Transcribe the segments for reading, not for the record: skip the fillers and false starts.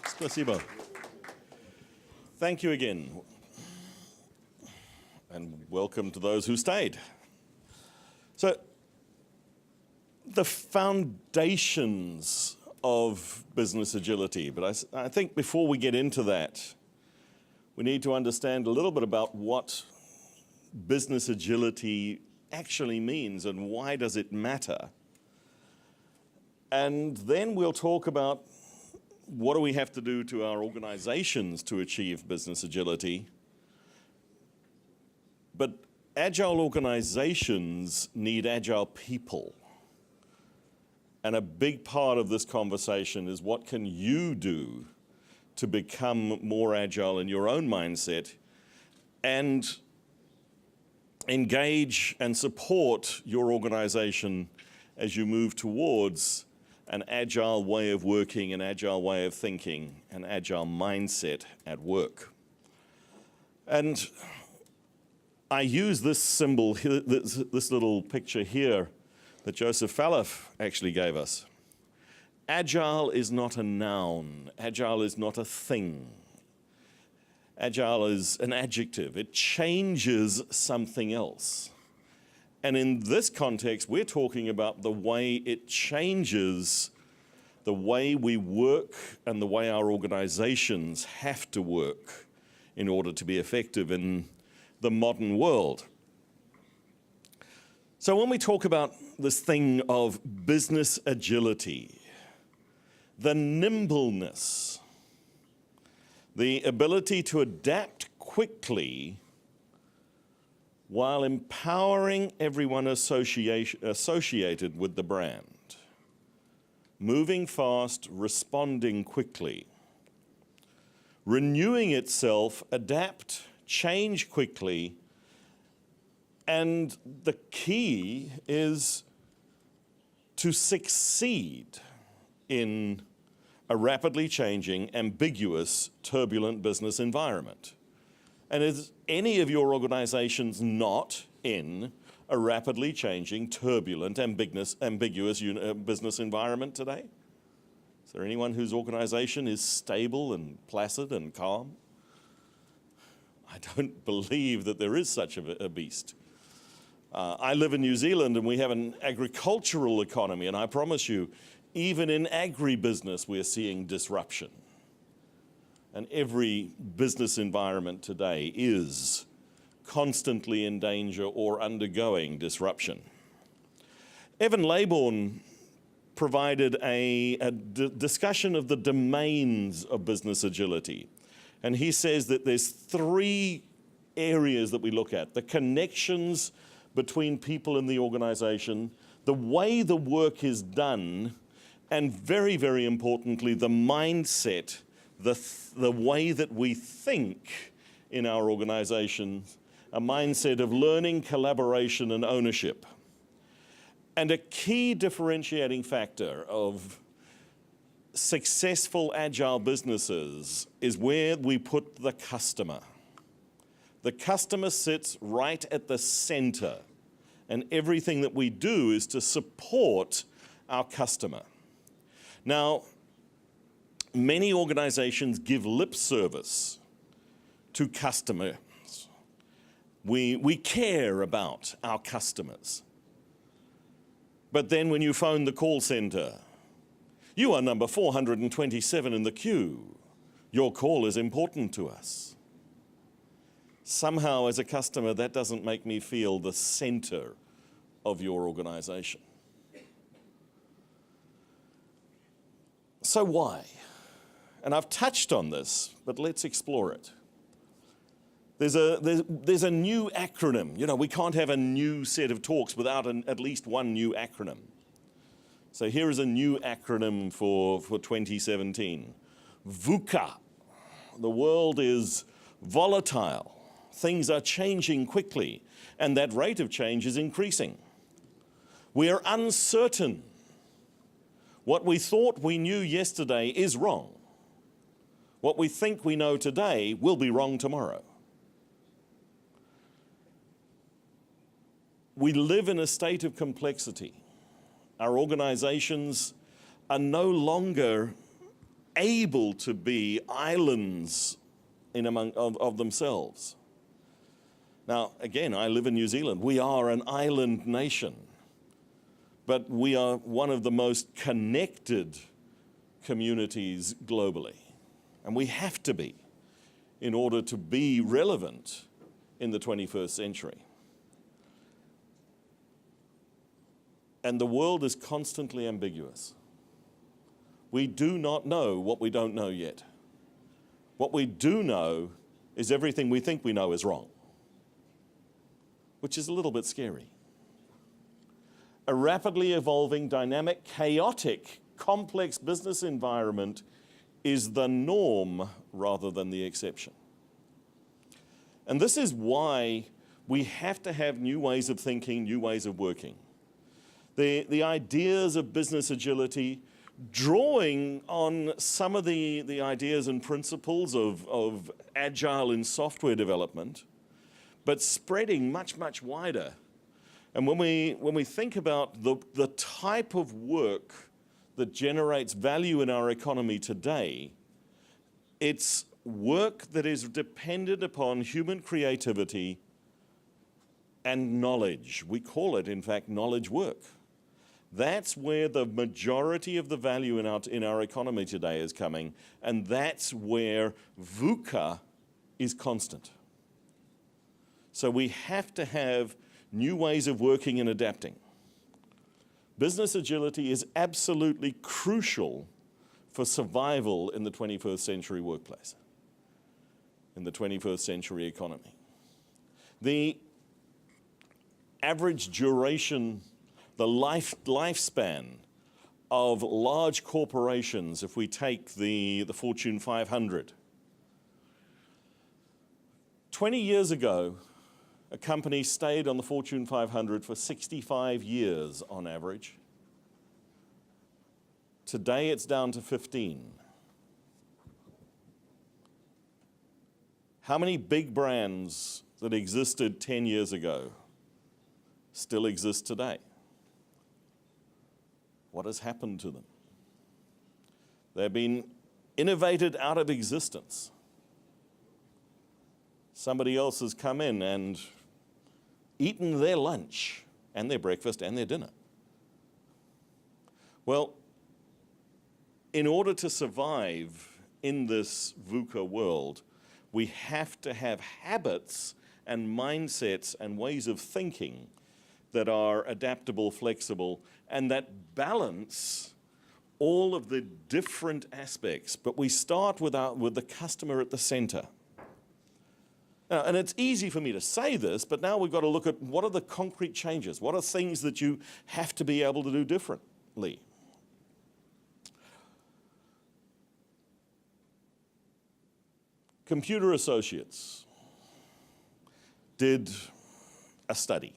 Spasibo. Thank you again. And welcome to those who stayed. So, the foundations of business agility, but I think before we get into that, we need to understand a little bit about what business agility actually means and why does it matter. And then we'll talk about what do we have to do to our organizations to achieve business agility. But agile organizations need agile people. And a big part of this conversation is what can you do to become more agile in your own mindset and engage and support your organization as you move towards an agile way of working, an agile way of thinking, an agile mindset at work. And I use this symbol, this little picture here that Joseph Falaf actually gave us. Agile is not a noun. Agile is not a thing. Agile is an adjective. It changes something else. And in this context, we're talking about the way it changes the way we work and the way our organizations have to work in order to be effective in the modern world. So when we talk about this thing of business agility, the nimbleness, the ability to adapt quickly while empowering everyone associated with the brand. Moving fast, responding quickly. Renewing itself, adapt, change quickly. And the key is to succeed in a rapidly changing, ambiguous, turbulent business environment. And is any of your organizations not in a rapidly changing, turbulent, ambiguous business environment today? Is there anyone whose organization is stable and placid and calm? I don't believe that there is such a beast. I live in New Zealand and we have an agricultural economy, and I promise you, even in agribusiness, we're seeing disruption. And every business environment today is constantly in danger or undergoing disruption. Evan Laybourne provided a discussion of the domains of business agility. And he says that there's 3 areas that we look at: the connections between people in the organization, the way the work is done, and very, very importantly, the mindset, the way that we think in our organizations, a mindset of learning, collaboration, and ownership. And a key differentiating factor of successful agile businesses is where we put the customer. The customer sits right at the center, and everything that we do is to support our customer. Now, many organizations give lip service to customers. We care about our customers. But then when you phone the call center, you are number 427 in the queue. Your call is important to us. Somehow, as a customer, that doesn't make me feel the center of your organization. So why? And I've touched on this, but let's explore it. There's a new acronym. You know, we can't have a new set of talks without at least one new acronym. So here is a new acronym for 2017. VUCA. The world is volatile. Things are changing quickly, and that rate of change is increasing. We are uncertain. What we thought we knew yesterday is wrong. What we think we know today will be wrong tomorrow. We live in a state of complexity. Our organizations are no longer able to be islands of themselves. Now, again, I live in New Zealand. We are an island nation, but we are one of the most connected communities globally. And we have to be in order to be relevant in the 21st century. And the world is constantly ambiguous. We do not know what we don't know yet. What we do know is everything we think we know is wrong, which is a little bit scary. A rapidly evolving, dynamic, chaotic, complex business environment is the norm rather than the exception. And this is why we have to have new ways of thinking, new ways of working. The ideas of business agility, drawing on some of the ideas and principles of agile in software development, but spreading much, much wider. And when we think about the type of work that generates value in our economy today, it's work that is dependent upon human creativity and knowledge. We call it, in fact, knowledge work. That's where the majority of the value in our economy today is coming, and that's where VUCA is constant. So we have to have new ways of working and adapting. Business agility is absolutely crucial for survival in the 21st century workplace, in the 21st century economy. The average duration, the lifespan of large corporations, if we take the Fortune 500, 20 years ago, a company stayed on the Fortune 500 for 65 years on average. Today it's down to 15. How many big brands that existed 10 years ago still exist today? What has happened to them? They've been innovated out of existence. Somebody else has come in and eaten their lunch and their breakfast and their dinner. Well, in order to survive in this VUCA world, we have to have habits and mindsets and ways of thinking that are adaptable, flexible, and that balance all of the different aspects. But we start with the customer at the center. And it's easy for me to say this, but now we've got to look at what are the concrete changes? What are things that you have to be able to do differently? Computer Associates did a study.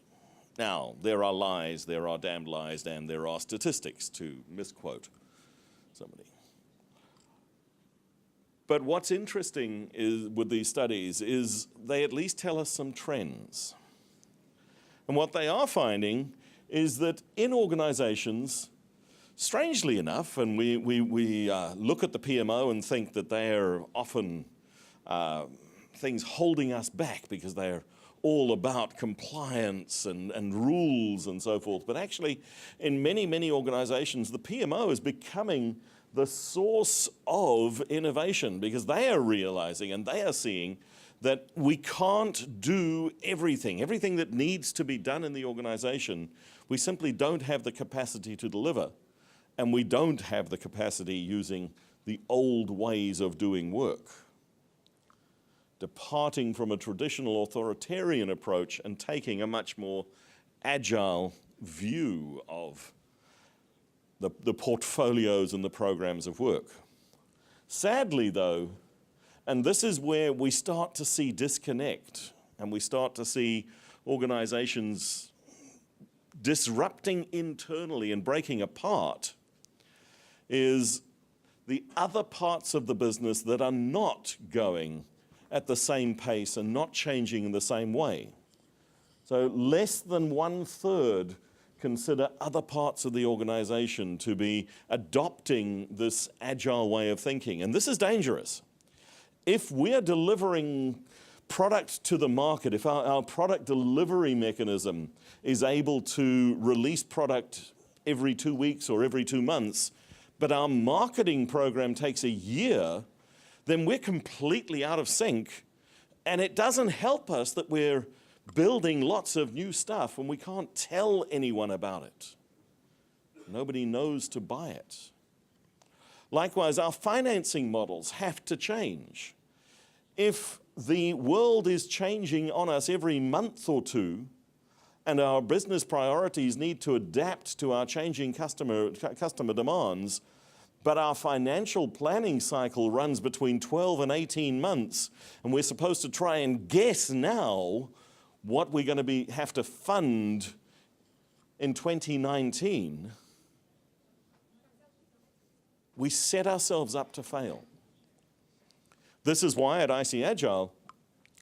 Now, there are lies, there are damned lies, and there are statistics, to misquote somebody. But what's interesting with these studies is they at least tell us some trends. And what they are finding is that in organizations, strangely enough, and we look at the PMO and think that they are often things holding us back because they're all about compliance and rules and so forth. But actually, in many, many organizations, the PMO is becoming the source of innovation because they are realizing and they are seeing that we can't do everything. Everything that needs to be done in the organization, we simply don't have the capacity to deliver. And we don't have the capacity using the old ways of doing work. Departing from a traditional authoritarian approach and taking a much more agile view of the portfolios and the programs of work. Sadly, though, and this is where we start to see disconnect and we start to see organizations disrupting internally and breaking apart, is the other parts of the business that are not going at the same pace and not changing in the same way. So less than 1/3 consider other parts of the organization to be adopting this agile way of thinking. And this is dangerous. If we're delivering product to the market, if our product delivery mechanism is able to release product every 2 weeks or every 2 months, but our marketing program takes a year, then we're completely out of sync. And it doesn't help us that we're building lots of new stuff when we can't tell anyone about it. Nobody knows to buy it. Likewise, our financing models have to change. If the world is changing on us every month or two, and our business priorities need to adapt to our changing customer demands, but our financial planning cycle runs between 12 and 18 months, and we're supposed to try and guess now what we're going to have to fund in 2019, we set ourselves up to fail. This is why at IC Agile,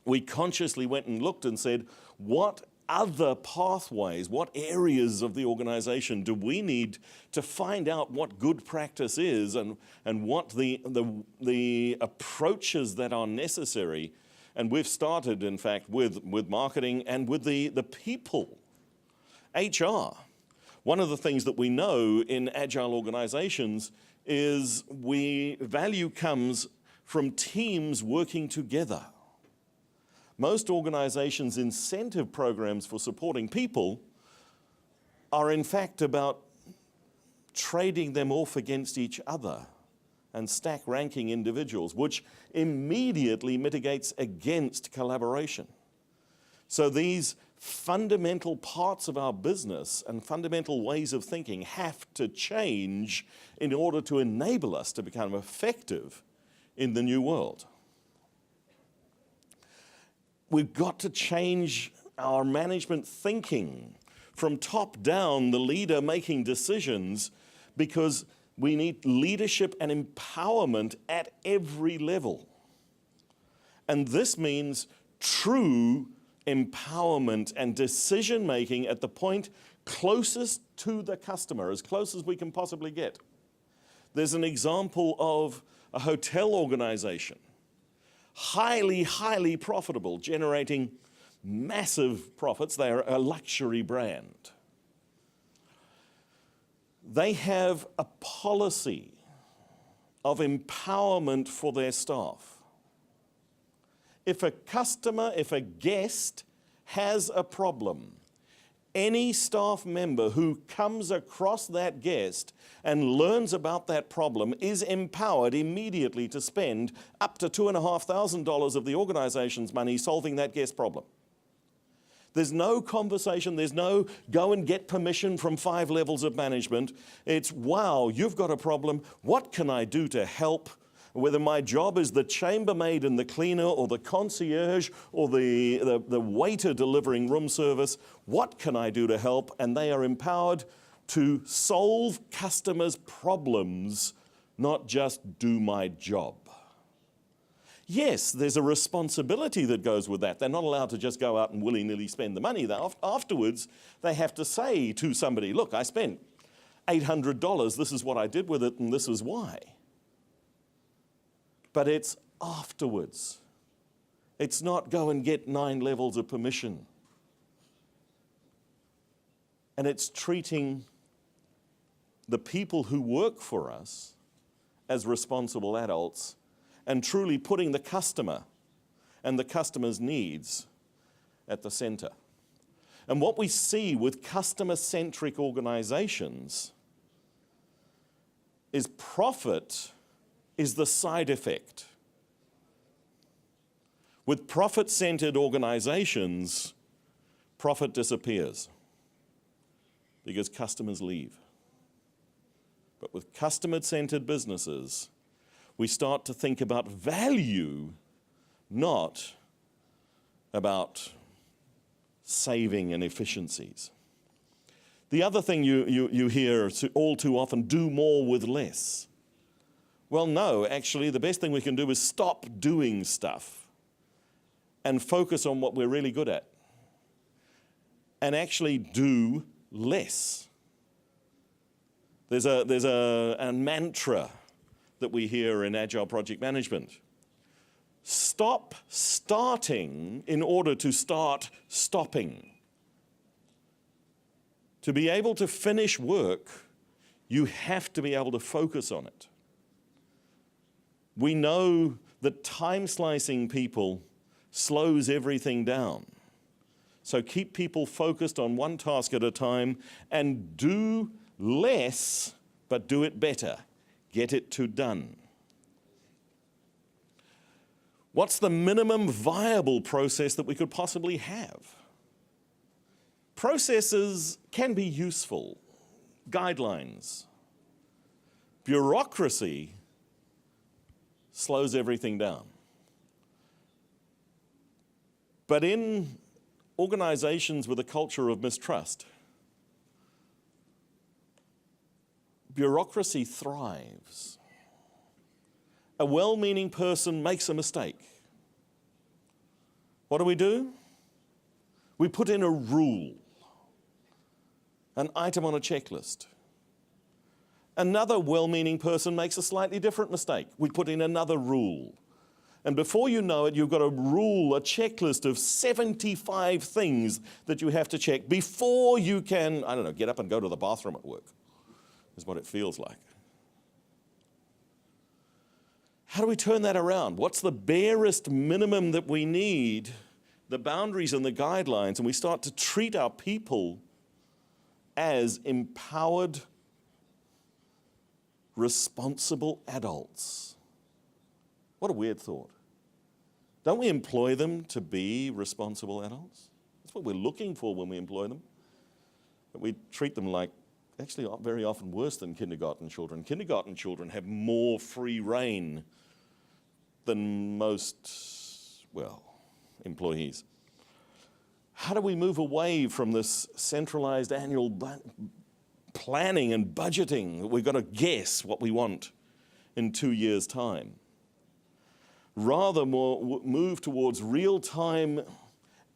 we consciously went and looked and said, what other pathways, what areas of the organization do we need to find out what good practice is and what the approaches that are necessary. And we've started, in fact, with marketing and with the people. HR. One of the things that we know in agile organizations is value comes from teams working together. Most organizations' incentive programs for supporting people are in fact about trading them off against each other and stack ranking individuals, which immediately mitigates against collaboration. So these fundamental parts of our business and fundamental ways of thinking have to change in order to enable us to become effective in the new world. We've got to change our management thinking from top down, the leader making decisions, because we need leadership and empowerment at every level. And this means true empowerment and decision making at the point closest to the customer, as close as we can possibly get. There's an example of a hotel organization, highly, highly profitable, generating massive profits. They are a luxury brand. They have a policy of empowerment for their staff. If a guest has a problem, any staff member who comes across that guest and learns about that problem is empowered immediately to spend up to $2,500 of the organization's money solving that guest problem. There's no conversation, there's no go and get permission from 5 levels of management. It's, wow, you've got a problem, what can I do to help? Whether my job is the chambermaid and the cleaner or the concierge or the waiter delivering room service, what can I do to help? And they are empowered to solve customers' problems, not just do my job. Yes, there's a responsibility that goes with that. They're not allowed to just go out and willy-nilly spend the money. Afterwards, they have to say to somebody, look, I spent $800, this is what I did with it, and this is why. But it's afterwards. It's not go and get 9 levels of permission. And it's treating the people who work for us as responsible adults and truly putting the customer and the customer's needs at the center. And what we see with customer-centric organizations is profit is the side effect. With profit-centered organizations, profit disappears because customers leave. But with customer-centered businesses, we start to think about value, not about saving and efficiencies. The other thing you hear all too often, do more with less. Well, no, actually, the best thing we can do is stop doing stuff and focus on what we're really good at. And actually do less. There's a mantra that we hear in agile project management. Stop starting in order to start stopping. To be able to finish work, you have to be able to focus on it. We know that time slicing people slows everything down. So keep people focused on one task at a time and do less, but do it better. Get it to done. What's the minimum viable process that we could possibly have? Processes can be useful. Guidelines. Bureaucracy slows everything down. But in organizations with a culture of mistrust, bureaucracy thrives. A well-meaning person makes a mistake. What do? We put in a rule, an item on a checklist. Another well-meaning person makes a slightly different mistake. We put in another rule. And before you know it, you've got a rule, a checklist of 75 things that you have to check before you can, I don't know, get up and go to the bathroom at work, is what it feels like. How do we turn that around? What's the barest minimum that we need, the boundaries and the guidelines, and we start to treat our people as empowered, responsible adults? What a weird thought. Don't we employ them to be responsible adults? That's what we're looking for when we employ them. But we treat them like, actually very often worse than kindergarten children. Kindergarten children have more free rein than most, well, employees. How do we move away from this centralized annual planning and budgeting? We've got to guess what we want in 2 years' time. Rather move towards real-time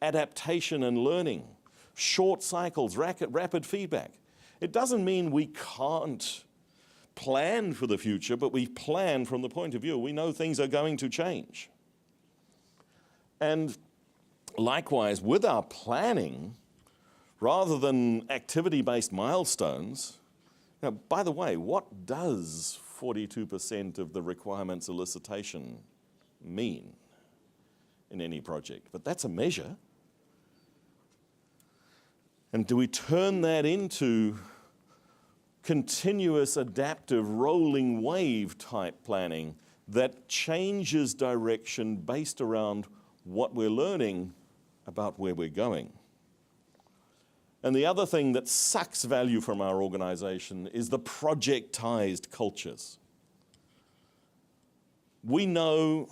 adaptation and learning, short cycles, rapid feedback. It doesn't mean we can't plan for the future, but we plan from the point of view we know things are going to change. And likewise, with our planning, rather than activity-based milestones, now, by the way, what does 42% of the requirements elicitation mean in any project? But that's a measure. And do we turn that into continuous adaptive rolling wave type planning that changes direction based around what we're learning about where we're going? And the other thing that sucks value from our organization is the projectized cultures. We know,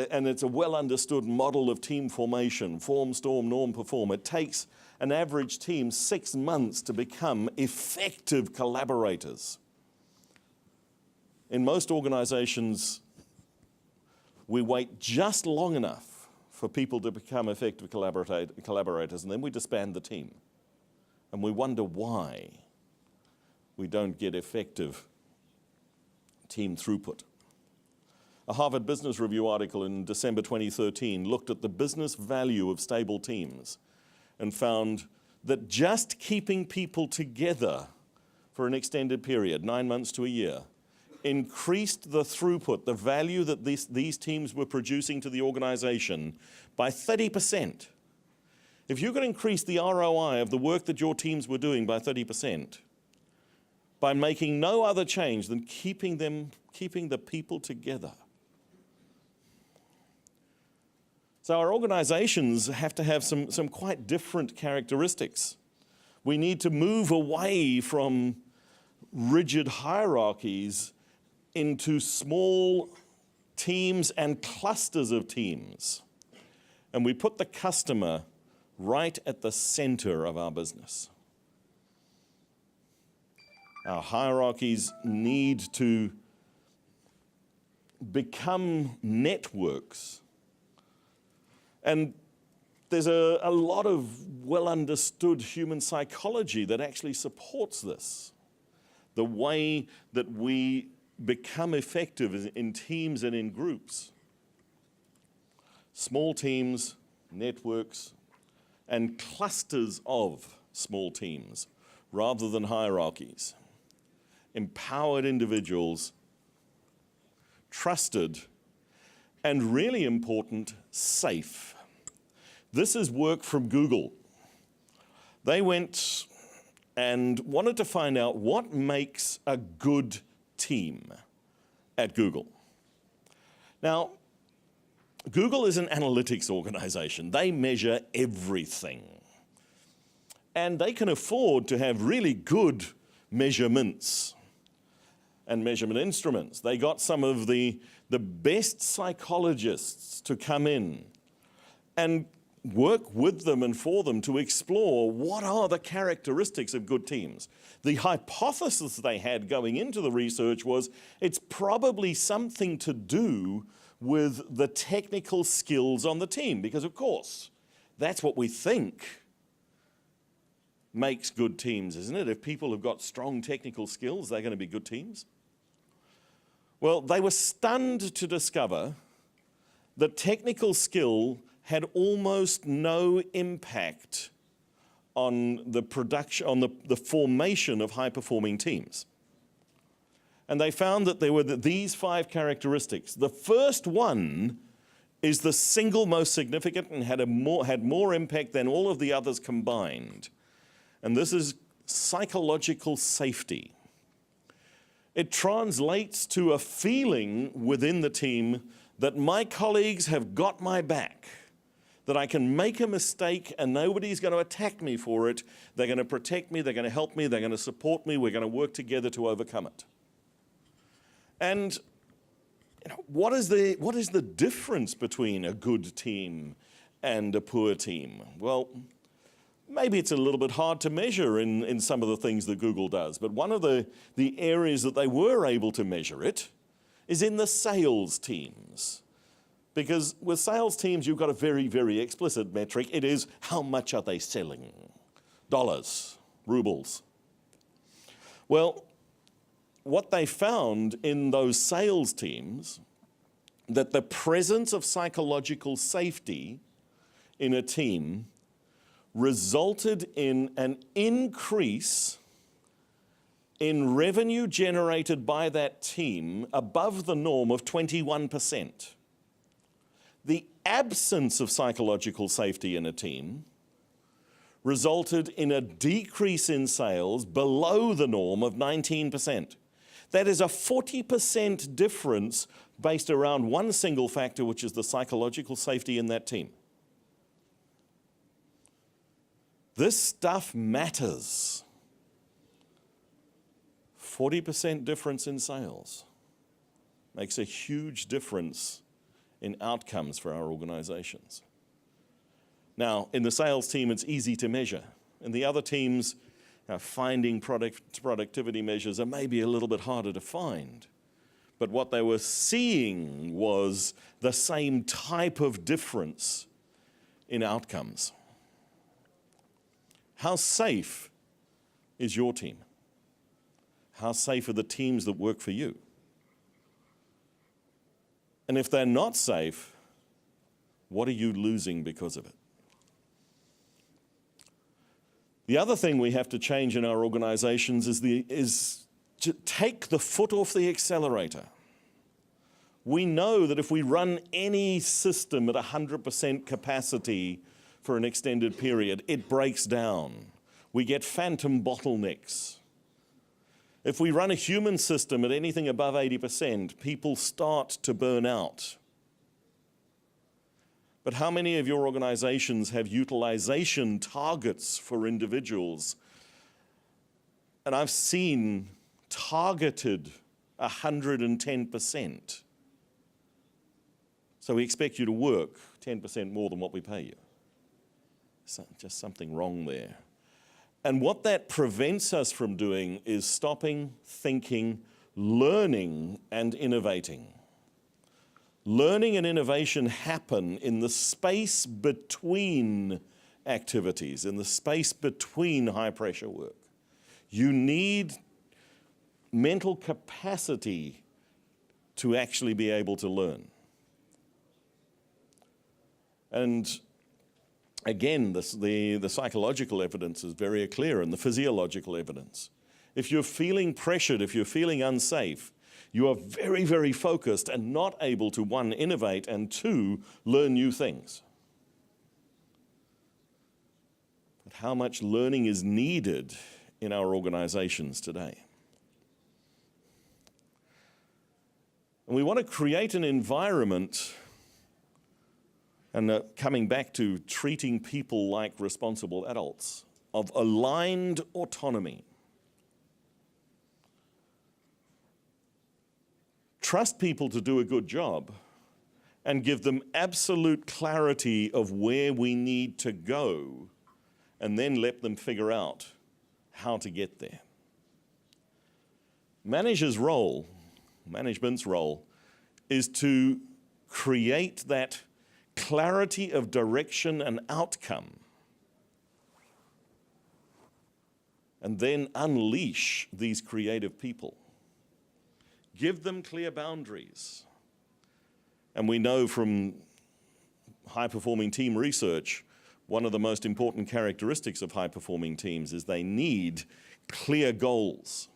and it's a well understood model of team formation, form, storm, norm, perform. It takes an average team 6 months to become effective collaborators. In most organizations, we wait just long enough for people to become effective collaborators, and then we disband the team. And we wonder why we don't get effective team throughput. A Harvard Business Review article in December 2013 looked at the business value of stable teams and found that just keeping people together for an extended period, 9 months to a year, increased the throughput, the value that these teams were producing to the organization by 30%. If you could increase the ROI of the work that your teams were doing by 30%, by making no other change than keeping the people together. So our organizations have to have some quite different characteristics. We need to move away from rigid hierarchies into small teams and clusters of teams. And we put the customer right at the center of our business. Our hierarchies need to become networks. And there's a lot of well-understood human psychology that actually supports this. The way that we become effective in teams and in groups. Small teams, networks, and clusters of small teams, rather than hierarchies. Empowered individuals, trusted, and really important, safe. This is work from Google. They went and wanted to find out what makes a good team at Google. Now, Google is an analytics organization. They measure everything. And they can afford to have really good measurements and measurement instruments. They got some of the best psychologists to come in and work with them and for them to explore what are the characteristics of good teams. The hypothesis they had going into the research was it's probably something to do with the technical skills on the team, because of course, that's what we think makes good teams, isn't it? If people have got strong technical skills, they're going to be good teams. Well, they were stunned to discover that technical skill had almost no impact on the production, on the formation of high-performing teams. And they found that there were these 5 characteristics. The first one is the single most significant and had more impact than all of the others combined. And this is psychological safety. It translates to a feeling within the team that my colleagues have got my back, that I can make a mistake and nobody's going to attack me for it. They're going to protect me, they're going to help me, they're going to support me, we're going to work together to overcome it. And what is the difference between a good team and a poor team? Well, maybe it's a little bit hard to measure in some of the things that Google does, but one of the areas that they were able to measure it is in the sales teams. Because with sales teams, you've got a very, very explicit metric. It is how much are they selling? Dollars, rubles. Well, what they found in those sales teams, that the presence of psychological safety in a team resulted in an increase in revenue generated by that team above the norm of 21%. The absence of psychological safety in a team resulted in a decrease in sales below the norm of 19%. That is a 40% difference based around one single factor, which is the psychological safety in that team. This stuff matters. 40% difference in sales makes a huge difference in outcomes for our organizations. Now, in the sales team, it's easy to measure. In the other teams, finding productivity measures are maybe a little bit harder to find. But what they were seeing was the same type of difference in outcomes. How safe is your team? How safe are the teams that work for you? And if they're not safe, what are you losing because of it? The other thing we have to change in our organizations is to take the foot off the accelerator. We know that if we run any system at 100% capacity for an extended period, it breaks down. We get phantom bottlenecks. If we run a human system at anything above 80%, people start to burn out. But how many of your organizations have utilization targets for individuals? And I've seen targeted 110%. So we expect you to work 10% more than what we pay you. So just something wrong there. And what that prevents us from doing is stopping, thinking, learning, and innovating. Learning and innovation happen in the space between activities, in the space between high-pressure work. You need mental capacity to actually be able to learn. And again, the psychological evidence is very clear, and the physiological evidence. If you're feeling pressured, if you're feeling unsafe, you are very, very focused and not able to, one, innovate, and two, learn new things. But how much learning is needed in our organizations today? And we want to create an environment, and coming back to treating people like responsible adults, of aligned autonomy. Trust people to do a good job and give them absolute clarity of where we need to go, and then let them figure out how to get there. Management's role is to create that clarity of direction and outcome, and then unleash these creative people. Give them clear boundaries. And we know from high-performing team research, one of the most important characteristics of high-performing teams is they need clear goals.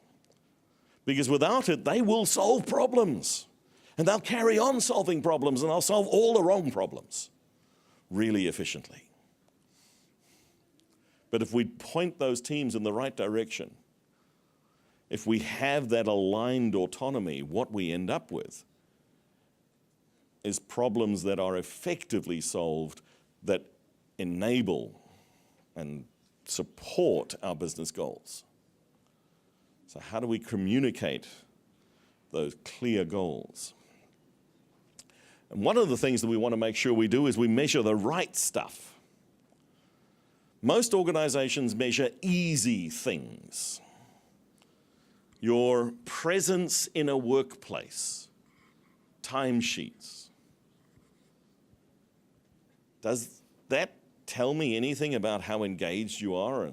Because without it, they will solve problems. And they'll carry on solving problems, and they'll solve all the wrong problems really efficiently. But if we point those teams in the right direction, if we have that aligned autonomy, what we end up with is problems that are effectively solved, that enable and support our business goals. So how do we communicate those clear goals? And one of the things that we want to make sure we do is we measure the right stuff. Most organizations measure easy things. Your presence in a workplace, timesheets. Does that tell me anything about how engaged you are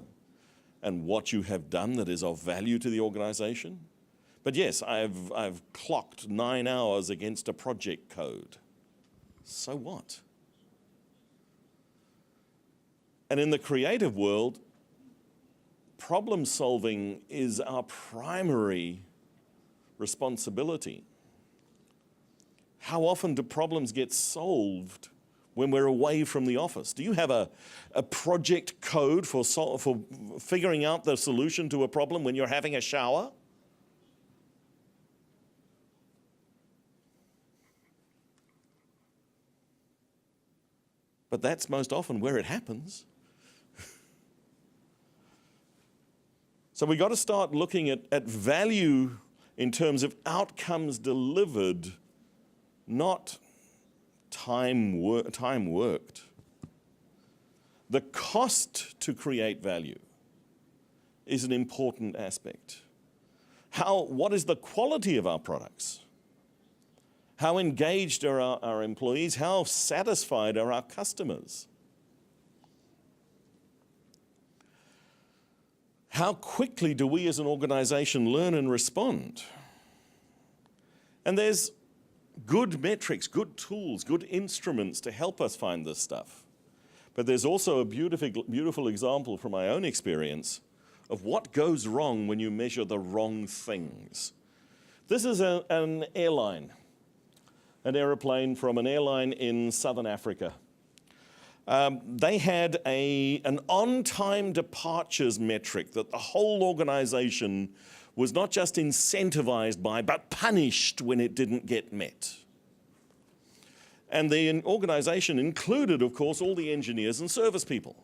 and what you have done that is of value to the organization? But yes, I've clocked 9 hours against a project code. So what? And in the creative world, problem solving is our primary responsibility. How often do problems get solved when we're away from the office? Do you have a project code for figuring out the solution to a problem when you're having a shower? But that's most often where it happens. So we've got to start looking at value in terms of outcomes delivered, not time worked. The cost to create value is an important aspect. What is the quality of our products? How engaged are our employees? How satisfied are our customers? How quickly do we as an organization learn and respond? And there's good metrics, good tools, good instruments to help us find this stuff. But there's also a beautiful example from my own experience of what goes wrong when you measure the wrong things. This is an airplane from an airline in Southern Africa. They had an on-time departures metric that the whole organization was not just incentivized by, but punished when it didn't get met. And the organization included, of course, all the engineers and service people.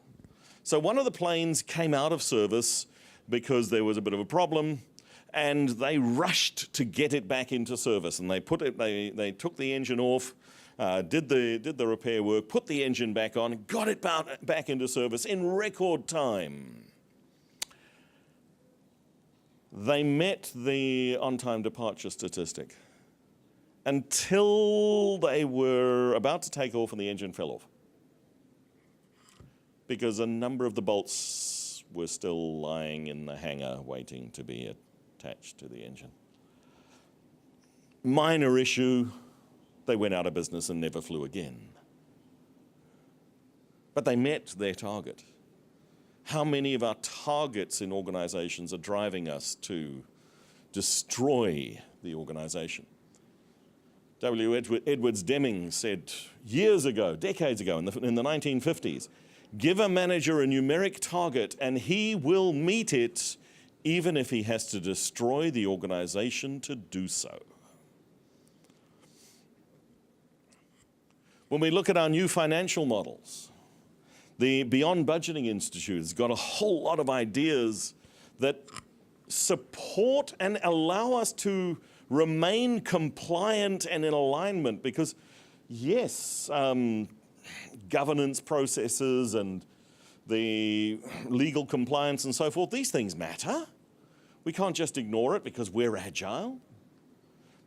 So one of the planes came out of service because there was a bit of a problem, and they rushed to get it back into service. And they took the engine off, did the repair work, put the engine back on, got it back into service in record time. They met the on-time departure statistic. until they were about to take off and the engine fell off, because a number of the bolts were still lying in the hangar waiting to be attached to the engine. Minor issue, they went out of business and never flew again. But they met their target. How many of our targets in organizations are driving us to destroy the organization? W. Edwards Deming said years ago, decades ago, in the 1950s, give a manager a numeric target and he will meet it even if he has to destroy the organization to do so. When we look at our new financial models, the Beyond Budgeting Institute has got a whole lot of ideas that support and allow us to remain compliant and in alignment, because yes, governance processes and the legal compliance and so forth, these things matter. We can't just ignore it because we're agile.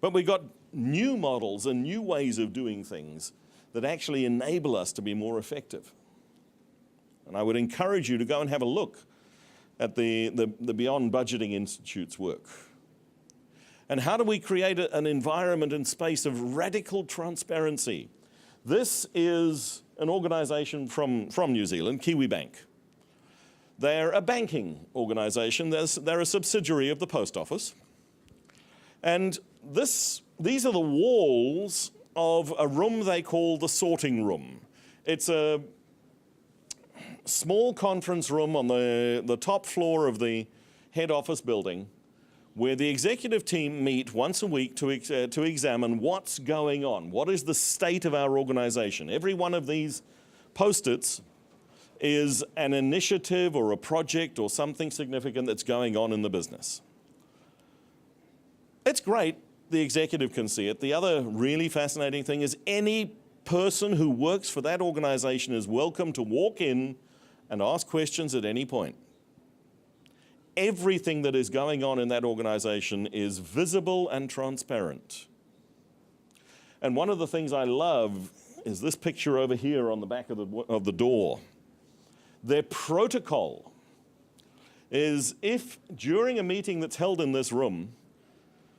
But we've got new models and new ways of doing things that actually enable us to be more effective. And I would encourage you to go and have a look at the Beyond Budgeting Institute's work. And how do we create an environment and space of radical transparency? This is an organization from New Zealand, Kiwi Bank. They're a banking organization. They're a subsidiary of the post office. And these are the walls of a room they call the sorting room. It's a small conference room on the top floor of the head office building, where the executive team meet once a week to examine what's going on. What is the state of our organization? Every one of these post-its is an initiative or a project or something significant that's going on in the business. It's great, the executive can see it. The other really fascinating thing is any person who works for that organization is welcome to walk in and ask questions at any point. Everything that is going on in that organization is visible and transparent. And one of the things I love is this picture over here on the back of the door. Their protocol is, if during a meeting that's held in this room,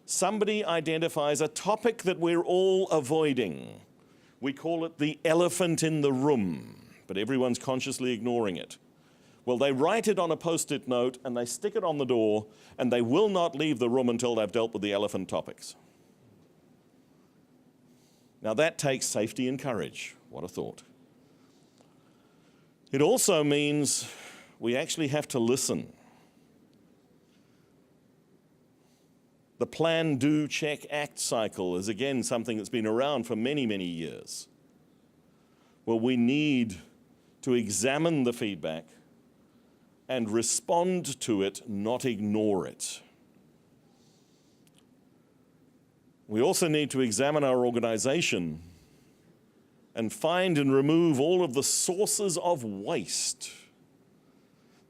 somebody identifies a topic that we're all avoiding, we call it the elephant in the room, but everyone's consciously ignoring it. Well, they write it on a post-it note and they stick it on the door, and they will not leave the room until they've dealt with the elephant topics. Now that takes safety and courage. What a thought. It also means we actually have to listen. The plan, do, check, act cycle is again something that's been around for many, many years. Well, we need to examine the feedback and respond to it, not ignore it. We also need to examine our organization and find and remove all of the sources of waste,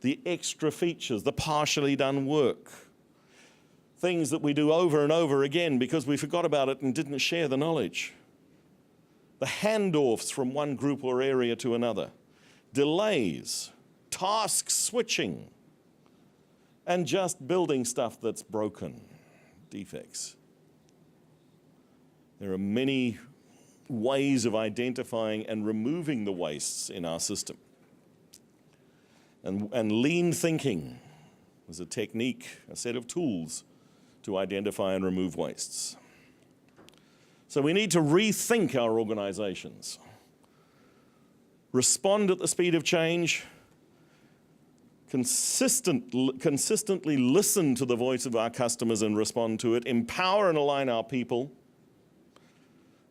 the extra features, the partially done work, things that we do over and over again because we forgot about it and didn't share the knowledge, the handoffs from one group or area to another, delays, task switching, and just building stuff that's broken, defects. There are many ways of identifying and removing the wastes in our system. And lean thinking is a technique, a set of tools to identify and remove wastes. So we need to rethink our organizations, respond at the speed of change, consistently listen to the voice of our customers and respond to it, empower and align our people,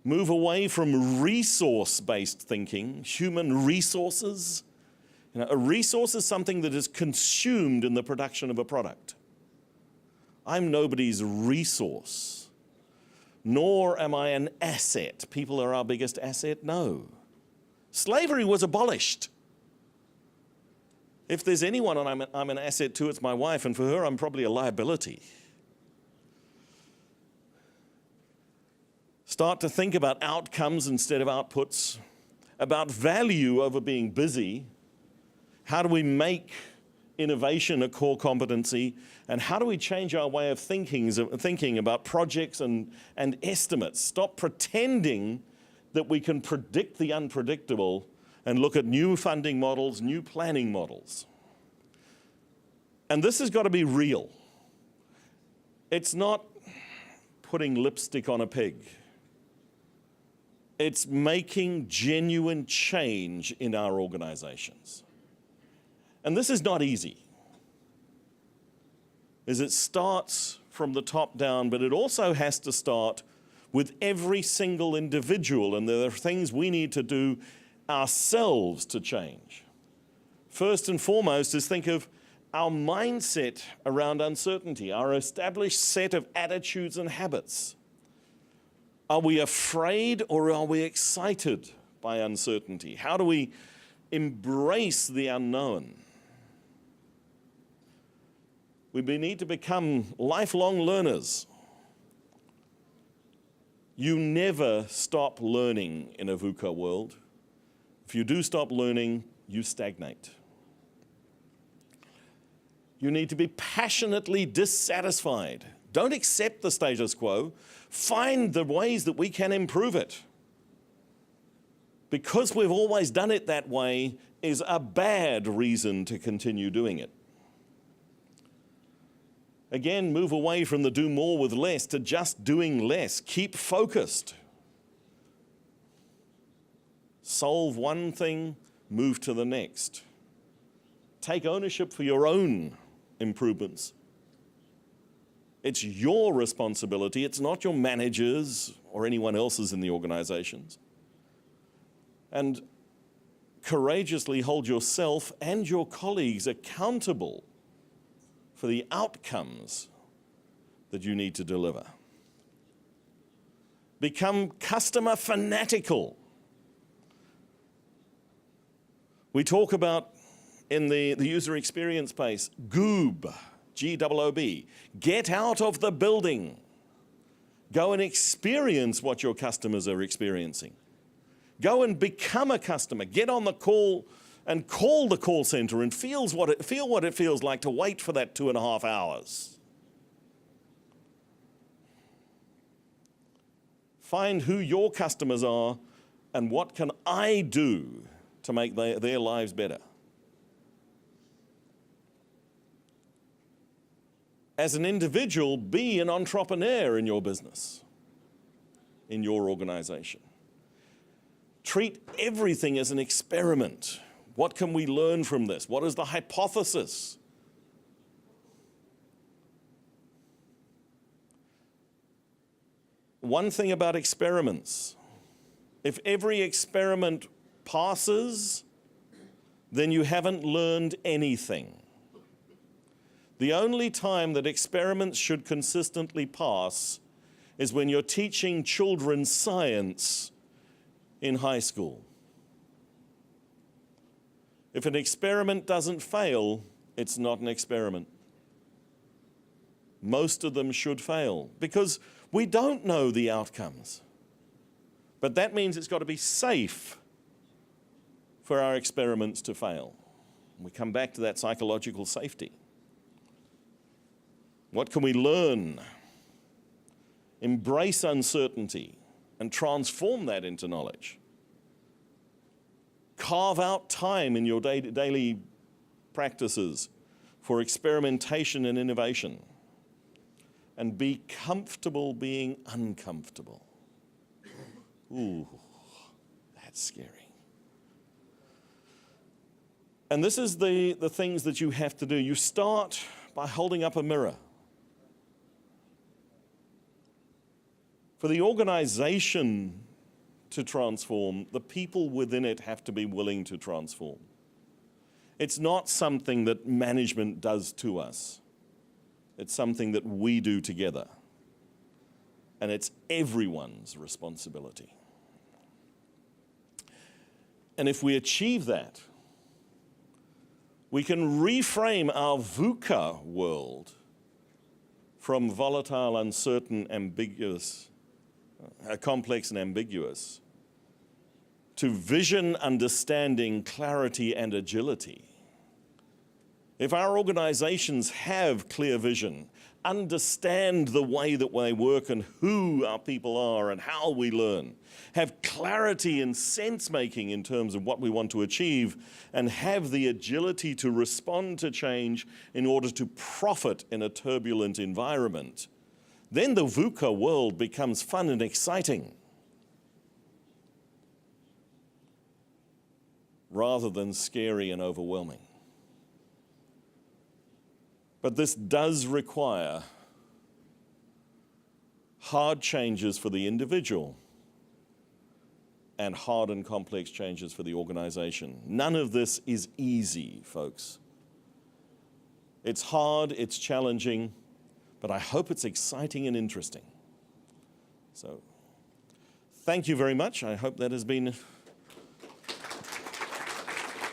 move away from resource-based thinking, human resources. You know, a resource is something that is consumed in the production of a product. I'm nobody's resource, nor am I an asset. People are our biggest asset? No. Slavery was abolished. If there's anyone I'm an asset to, it's my wife, and for her I'm probably a liability. Start to think about outcomes instead of outputs, about value over being busy. How do we make innovation a core competency? And how do we change our way of thinking about projects and estimates? Stop pretending that we can predict the unpredictable and look at new funding models, new planning models. And this has got to be real. It's not putting lipstick on a pig. It's making genuine change in our organizations. And this is not easy, as it starts from the top down, but it also has to start with every single individual, and there are things we need to do ourselves to change. First and foremost is think of our mindset around uncertainty, our established set of attitudes and habits. Are we afraid or are we excited by uncertainty? How do we embrace the unknown? We need to become lifelong learners. You never stop learning in a VUCA world. If you do stop learning, you stagnate. You need to be passionately dissatisfied. Don't accept the status quo. Find the ways that we can improve it. Because we've always done it that way is a bad reason to continue doing it. Again, move away from the do more with less to just doing less. Keep focused. Solve one thing, move to the next. Take ownership for your own improvements. It's your responsibility. It's not your manager's or anyone else's in the organizations. And courageously hold yourself and your colleagues accountable for the outcomes that you need to deliver. Become customer fanatical. We talk about, in the user experience space, GOOB, G-O-O-B. Get out of the building. Go and experience what your customers are experiencing. Go and become a customer. Get on the call and call the call center and feel what it feels like to wait for that 2.5 hours. Find who your customers are and what can I do to make their lives better. As an individual, be an entrepreneur in your business, in your organization. Treat everything as an experiment. What can we learn from this? What is the hypothesis? One thing about experiments, if every experiment passes, then you haven't learned anything. The only time that experiments should consistently pass is when you're teaching children science in high school. If an experiment doesn't fail, it's not an experiment. Most of them should fail because we don't know the outcomes. But that means it's got to be safe for our experiments to fail. We come back to that psychological safety. What can we learn? Embrace uncertainty and transform that into knowledge. Carve out time in your daily practices for experimentation and innovation. And be comfortable being uncomfortable. Ooh, that's scary. And this is the things that you have to do. You start by holding up a mirror. For the organization to transform, the people within it have to be willing to transform. It's not something that management does to us. It's something that we do together. And it's everyone's responsibility. And if we achieve that, we can reframe our VUCA world from volatile, uncertain, ambiguous complex and ambiguous, to vision, understanding, clarity, and agility. If our organizations have clear vision, understand the way that they work and who our people are and how we learn, have clarity in sense-making in terms of what we want to achieve, and have the agility to respond to change in order to profit in a turbulent environment, then the VUCA world becomes fun and exciting, rather than scary and overwhelming. But this does require hard changes for the individual and hard and complex changes for the organization. None of this is easy, folks. It's hard, it's challenging, but I hope it's exciting and interesting. So, thank you very much. I hope that has been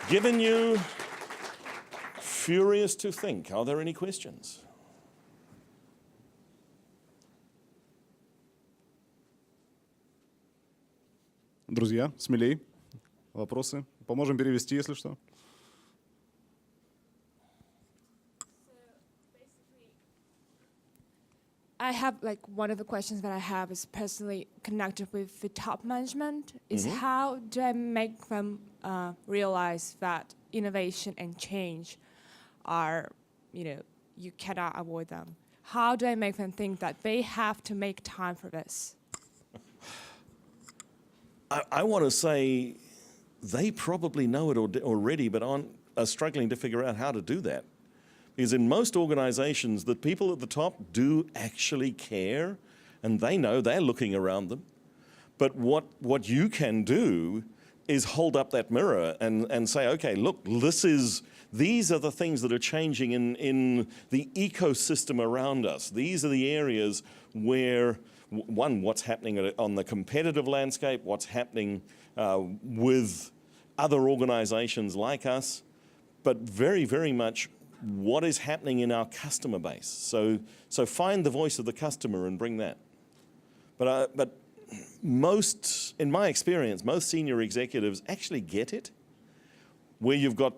given you furious to think. Are there any questions? Друзья, смелей. Вопросы? Поможем перевести, если что. I have one of the questions that I have is personally connected with the top management is how do I make them realize that innovation and change are, you cannot avoid them. How do I make them think that they have to make time for this? I want to say they probably know it already, but are struggling to figure out how to do that. Because in most organizations, the people at the top do actually care, and they know they're looking around them. But what you can do is hold up that mirror and say, okay, look, these are the things that are changing in the ecosystem around us. These are the areas where, one, what's happening on the competitive landscape, what's happening with other organizations like us, but very, very much what is happening in our customer base. So find the voice of the customer and bring that. But in my experience, most senior executives actually get it. Where you've got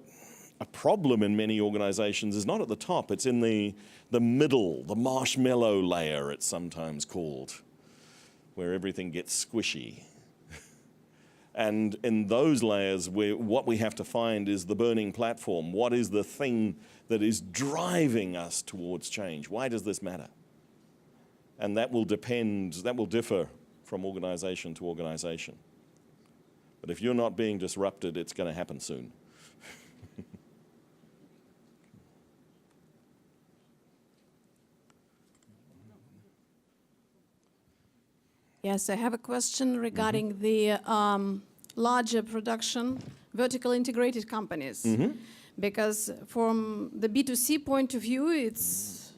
a problem in many organizations is not at the top, it's in the middle, the marshmallow layer, it's sometimes called, where everything gets squishy. And in those layers, what we have to find is the burning platform. What is the thing that is driving us towards change? Why does this matter? And that will differ from organization to organization. But if you're not being disrupted, it's going to happen soon. Yes, I have a question regarding the larger production, vertical integrated companies. Because from the B2C point of view, it's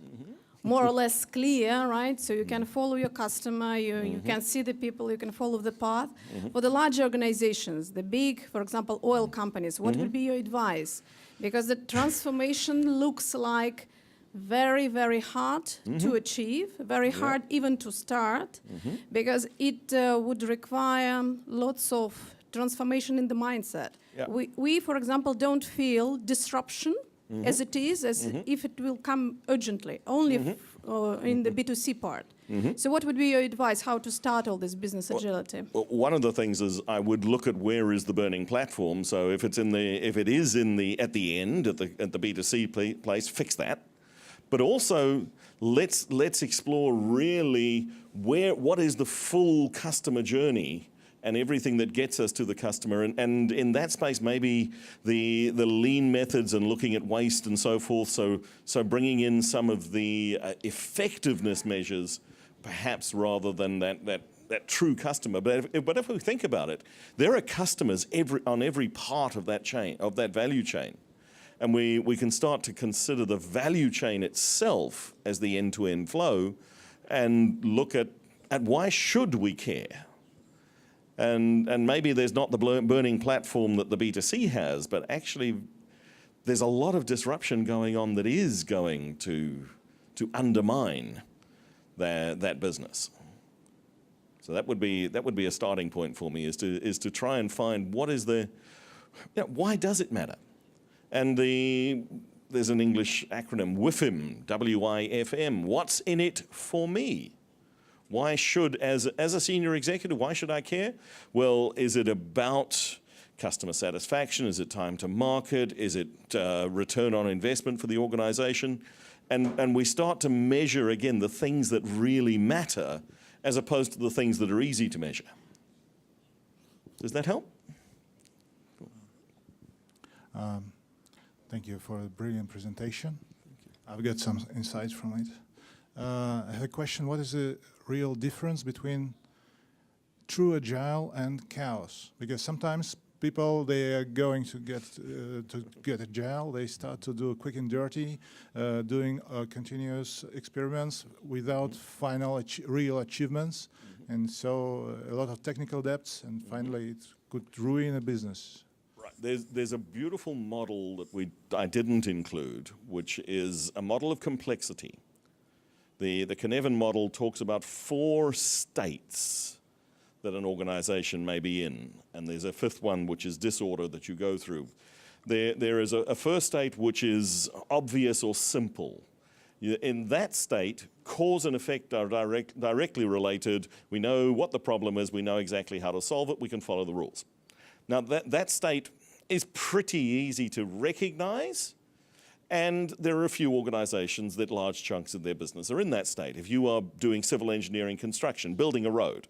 more or less clear, right? So you can follow your customer, you can see the people, you can follow the path. For the larger organizations, the big, for example, oil companies, what would be your advice? Because the transformation looks like very, very hard to achieve, very hard even to start, because it would require lots of transformation in the mindset. Yeah. We, for example, don't feel disruption as it is, as if it will come urgently, only in the B2C part. So what would be your advice, how to start all this business agility? Well, one of the things is I would look at where is the burning platform. So if it is at the end, at the B2C place, fix that. But also, let's explore really what is the full customer journey and everything that gets us to the customer. And in that space, maybe the lean methods and looking at waste and so forth. So bringing in some of the effectiveness measures, perhaps rather than that true customer. But if we think about it, there are customers on every part of that chain, of that value chain. And we can start to consider the value chain itself as the end-to-end flow and look at why should we care? And maybe there's not the burning platform that the B2C has, but actually there's a lot of disruption going on that is going to undermine that business. So that would be a starting point for me, is to try and find what is why does it matter? And there's an English acronym, WIFM, W-I-F-M. What's in it for me? Why should, as a senior executive, why should I care? Well, is it about customer satisfaction? Is it time to market? Is it return on investment for the organization? And we start to measure, again, the things that really matter as opposed to the things that are easy to measure. Does that help? Thank you for a brilliant presentation. I've got some insights from it. I have a question. What is the real difference between true agile and chaos? Because sometimes people, they are going to get agile. They start to do quick and dirty, doing continuous experiments without final real achievements. And so a lot of technical debts, and finally it could ruin a business. Right. There's a beautiful model that I didn't include, which is a model of complexity. The Cynefin model talks about 4 states that an organization may be in, and there's a 5th one, which is disorder, that you go through. There is a first state which is obvious or simple. In that state, cause and effect are directly related. We know what the problem is, we know exactly how to solve it, we can follow the rules. Now that state is pretty easy to recognize, and there are a few organizations that large chunks of their business are in that state. If you are doing civil engineering construction, building a road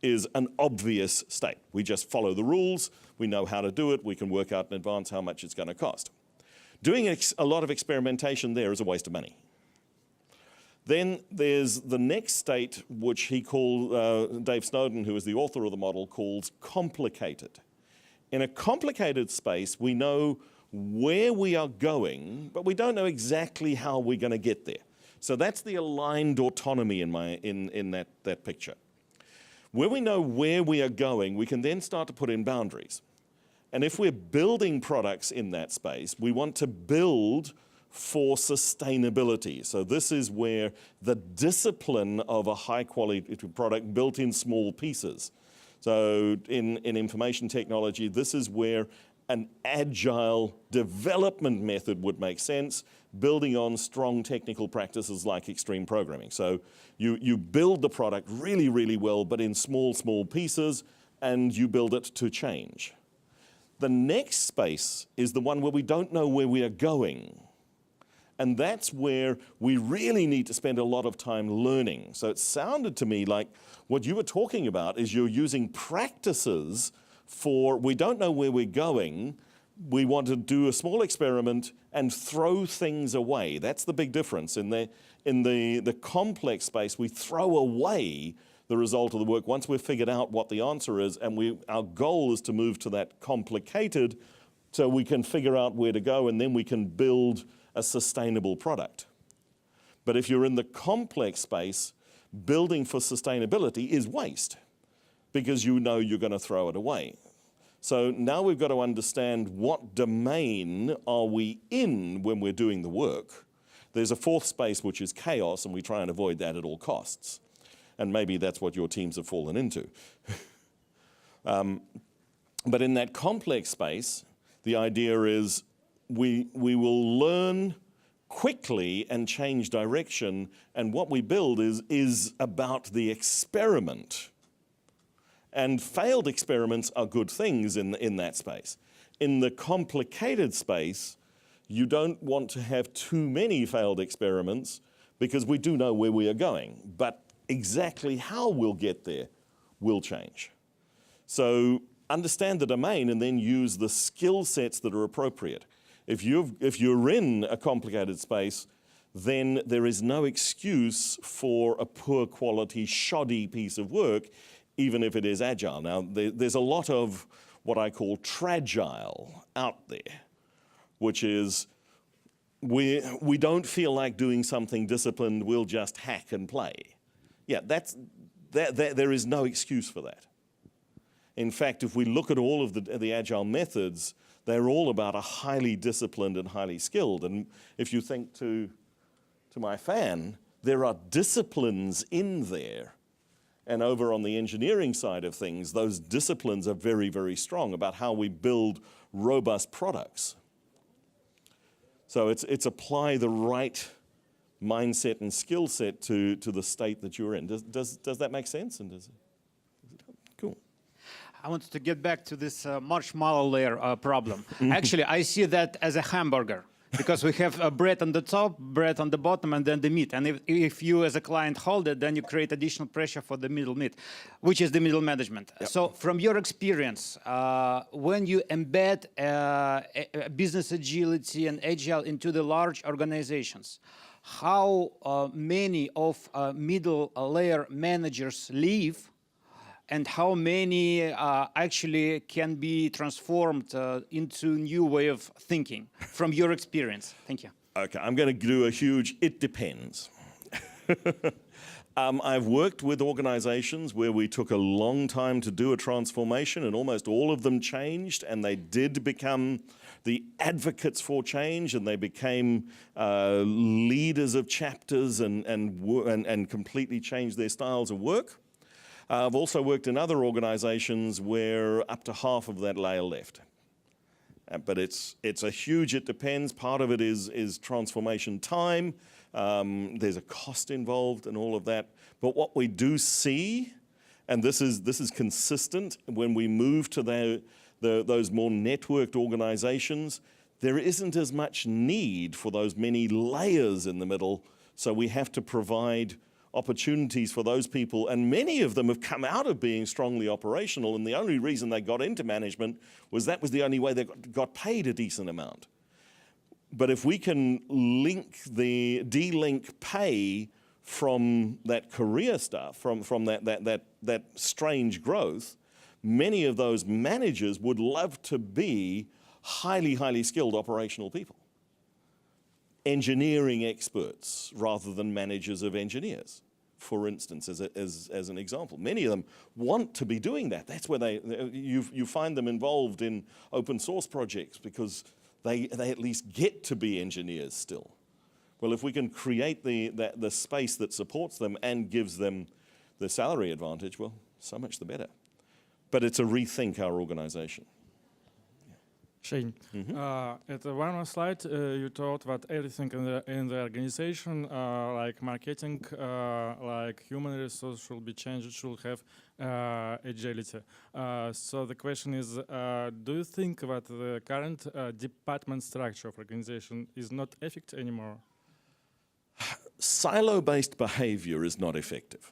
is an obvious state. We just follow the rules, we know how to do it, we can work out in advance how much it's going to cost. Doing a lot of experimentation there is a waste of money. Then there's the next state, which he called, Dave Snowden, who is the author of the model, calls complicated. In a complicated space, we know where we are going, but we don't know exactly how we're going to get there. So that's the aligned autonomy in that picture. Where we know where we are going, we can then start to put in boundaries. And if we're building products in that space, we want to build for sustainability. So this is where the discipline of a high-quality product built in small pieces. So in information technology, this is where an agile development method would make sense, building on strong technical practices like extreme programming. So you build the product really, really well, but in small pieces, and you build it to change. The next space is the one where we don't know where we are going. And that's where we really need to spend a lot of time learning. So it sounded to me like what you were talking about is you're using practices for, we don't know where we're going, we want to do a small experiment and throw things away. That's the big difference. In the complex space, we throw away the result of the work once we've figured out what the answer is, and our goal is to move to that complicated so we can figure out where to go, and then we can build a sustainable product. But if you're in the complex space, building for sustainability is waste because you know you're going to throw it away. So now we've got to understand what domain are we in when we're doing the work. There's a 4th space, which is chaos, and we try and avoid that at all costs. And maybe that's what your teams have fallen into. But in that complex space, the idea is we will learn quickly and change direction, and what we build is about the experiment. And failed experiments are good things in that space. In the complicated space, you don't want to have too many failed experiments because we do know where we are going, but exactly how we'll get there will change. So understand the domain and then use the skill sets that are appropriate. If you're in a complicated space, then there is no excuse for a poor quality, shoddy piece of work, even if it is agile. Now, there's a lot of what I call tragile out there, which is we don't feel like doing something disciplined, we'll just hack and play. Yeah, there is no excuse for that. In fact, if we look at all of the agile methods, they're all about a highly disciplined and highly skilled. And if you think to my fan, there are disciplines in there. And over on the engineering side of things, those disciplines are very, very strong about how we build robust products. So it's apply the right mindset and skill set to the state that you're in. Does that make sense? And cool. I wanted to get back to this marshmallow layer problem. Actually, I see that as a hamburger because we have bread on the top, bread on the bottom, and then the meat. And if you as a client hold it, then you create additional pressure for the middle meat, which is the middle management. Yep. So from your experience, when you embed business agility and agile into the large organizations, how many of middle layer managers leave, and how many actually can be transformed into a new way of thinking from your experience? Thank you. Okay, I'm going to do a huge, it depends. I've worked with organizations where we took a long time to do a transformation, and almost all of them changed, and they did become the advocates for change, and they became leaders of chapters and completely changed their styles of work. I've also worked in other organizations where up to half of that layer left. But it's a huge, it depends. Part of it is transformation time. There's a cost involved and all of that. But what we do see, and this is consistent, when we move to those more networked organizations, there isn't as much need for those many layers in the middle. So we have to provide opportunities for those people, and many of them have come out of being strongly operational, and the only reason they got into management was that was the only way they got paid a decent amount. But if we can de-link pay from that career stuff, from that strange growth, many of those managers would love to be highly skilled operational people. Engineering experts rather than managers of engineers, for instance, as an example. Many of them want to be doing that. That's where you find them involved in open source projects because they at least get to be engineers still. Well, if we can create the space that supports them and gives them the salary advantage, well, so much the better. But it's a rethink our organization. Shane, at one more slide, you talked about everything in the organization, like marketing, like human resources should be changed, should have agility. So the question is, do you think that the current department structure of organization is not effective anymore? Silo-based behavior is not effective.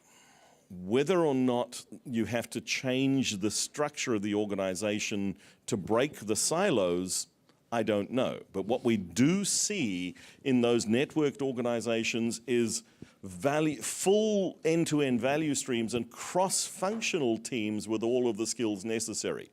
Whether or not you have to change the structure of the organization to break the silos, I don't know. But what we do see in those networked organizations is full end-to-end value streams and cross-functional teams with all of the skills necessary.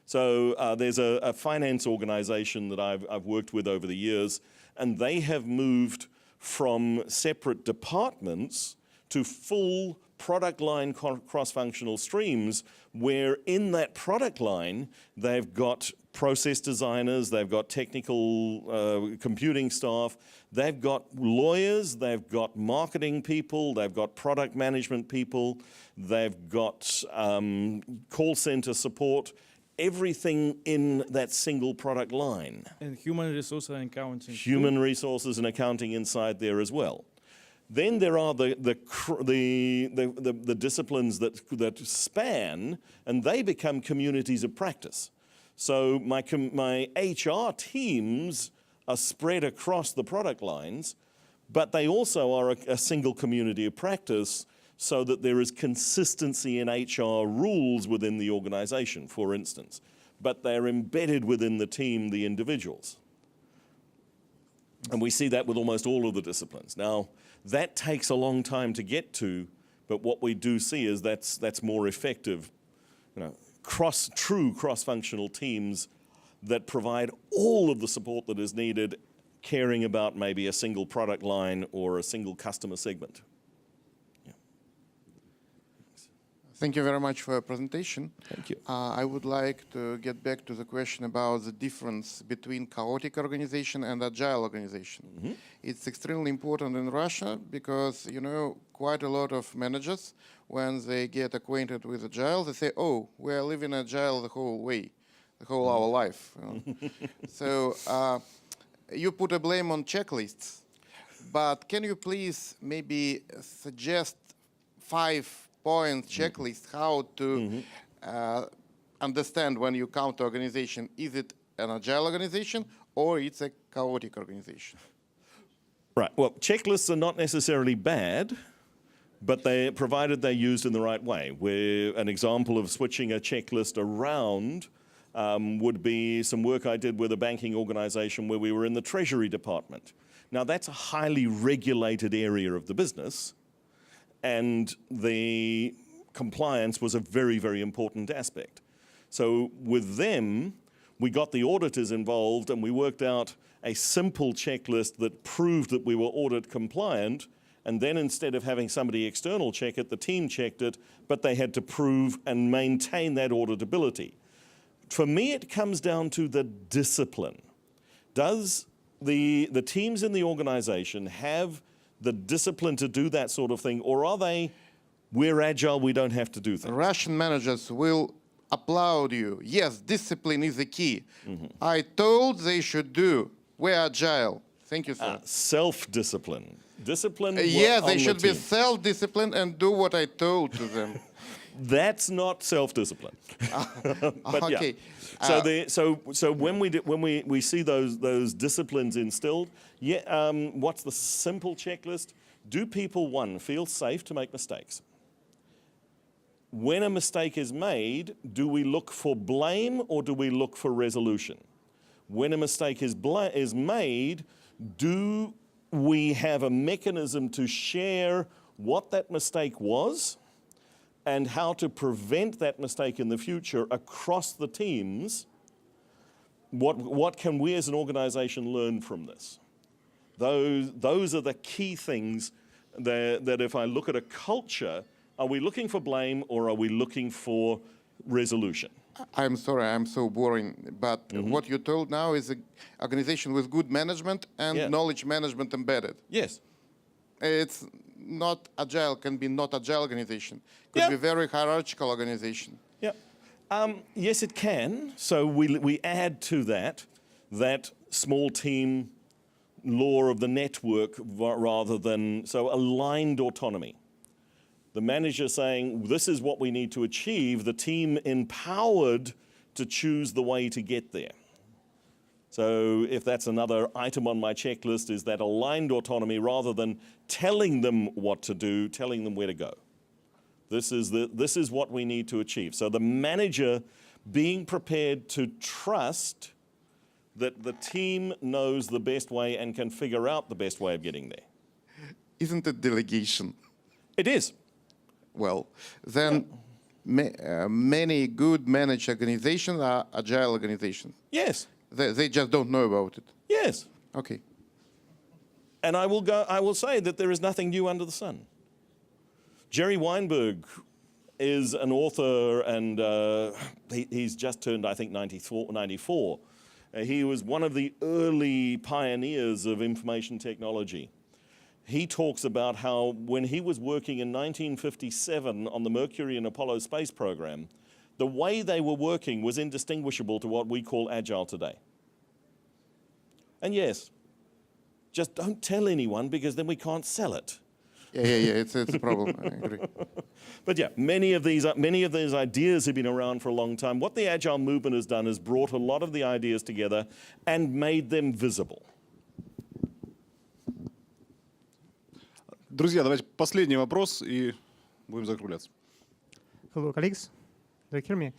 So there's a finance organization that I've worked with over the years, and they have moved from separate departments to full product line cross-functional streams, where in that product line they've got process designers, they've got technical computing staff, they've got lawyers, they've got marketing people, they've got product management people, they've got call center support, everything in that single product line. And human resources and accounting. Human resources and accounting inside there as well. Then there are the disciplines that span, and they become communities of practice. So my HR teams are spread across the product lines, but they also are a single community of practice so that there is consistency in HR rules within the organization, for instance. But they're embedded within the team, the individuals. And we see that with almost all of the disciplines. Now, that takes a long time to get to, but what we do see is that's more effective. True cross-functional teams that provide all of the support that is needed, caring about maybe a single product line or a single customer segment. Thank you very much for your presentation. Thank you. I would like to get back to the question about the difference between chaotic organization and agile organization. It's extremely important in Russia because, you know, quite a lot of managers, when they get acquainted with agile, they say, oh, we are living agile the whole way, the whole our life. You know? So you put a blame on checklists, but can you please maybe suggest 5-point checklist how to understand when you come to organization, is it an agile organization or it's a chaotic organization? Right. Well, checklists are not necessarily bad, but they provided they're used in the right way. Where an example of switching a checklist around would be some work I did with a banking organization where we were in the treasury department. Now, that's a highly regulated area of the business, and the compliance was a very, very important aspect. So with them, we got the auditors involved and we worked out a simple checklist that proved that we were audit compliant, and then instead of having somebody external check it, the team checked it, but they had to prove and maintain that auditability. For me, it comes down to the discipline. Does the teams in the organization have the discipline to do that sort of thing, or are they, we're agile, we don't have to do things? Russian managers will applaud you. Yes, discipline is the key. I told they should do. We're agile. Thank you, sir. Self-discipline. Discipline. Yes, they on should the be team. self-disciplined and do what I told to them. That's not self-discipline. But Okay. yeah. So when we see those disciplines instilled, yeah. What's the simple checklist? Do people, one, feel safe to make mistakes? When a mistake is made, do we look for blame or do we look for resolution? When a mistake is made, do we have a mechanism to share what that mistake was and how to prevent that mistake in the future across the teams? What can we as an organization learn from this? Those are the key things that if I look at a culture, are we looking for blame or are we looking for resolution? I'm sorry, I'm so boring, but what you told now is an organization with good management and knowledge management embedded. Yes. It's not agile, can be not agile organization. Could be very hierarchical organization. Yeah. Yes, it can. So we add to that small team law of the network rather than, so aligned autonomy. The manager saying, this is what we need to achieve, the team empowered to choose the way to get there. So if that's another item on my checklist, is that aligned autonomy rather than telling them what to do, telling them where to go. This is what we need to achieve. So the manager being prepared to trust that the team knows the best way and can figure out the best way of getting there. Isn't it delegation? It is. Well, then many good managed organizations are agile organizations. Yes. They just don't know about it. Yes. Okay. And I will say that there is nothing new under the sun. Jerry Weinberg is an author, and he's just turned, I think, 94. He was one of the early pioneers of information technology. He talks about how when he was working in 1957 on the Mercury and Apollo space program, the way they were working was indistinguishable to what we call agile today. And yes, just don't tell anyone because then we can't sell it. Yeah, it's a problem, I agree. But yeah, many of these ideas have been around for a long time. What the agile movement has done is brought a lot of the ideas together and made them visible. Друзья, давайте последний вопрос и будем закругляться. Hello, colleagues. Do you hear me?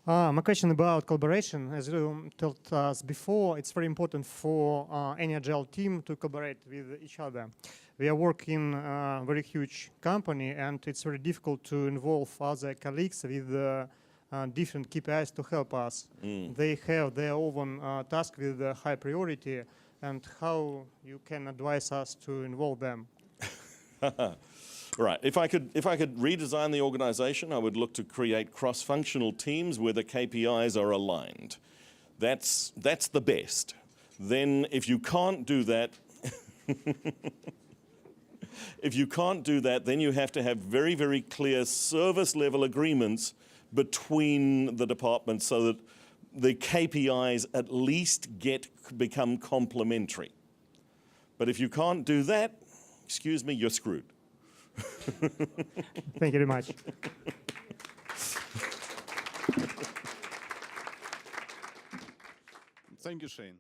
My question about collaboration. As you told us before, it's very important for any agile team to collaborate with each other. We are working in a very huge company, and it's very difficult to involve other colleagues with different KPIs to help us. They have their own task with high priority, and how you can advise us to involve them? Right. If I could redesign the organization, I would look to create cross-functional teams where the KPIs are aligned. That's the best. Then if you can't do that, then you have to have very, very clear service level agreements between the departments so that the KPIs at least become complementary. But if you can't do that, excuse me, you're screwed. Thank you very much. Thank you, Shane.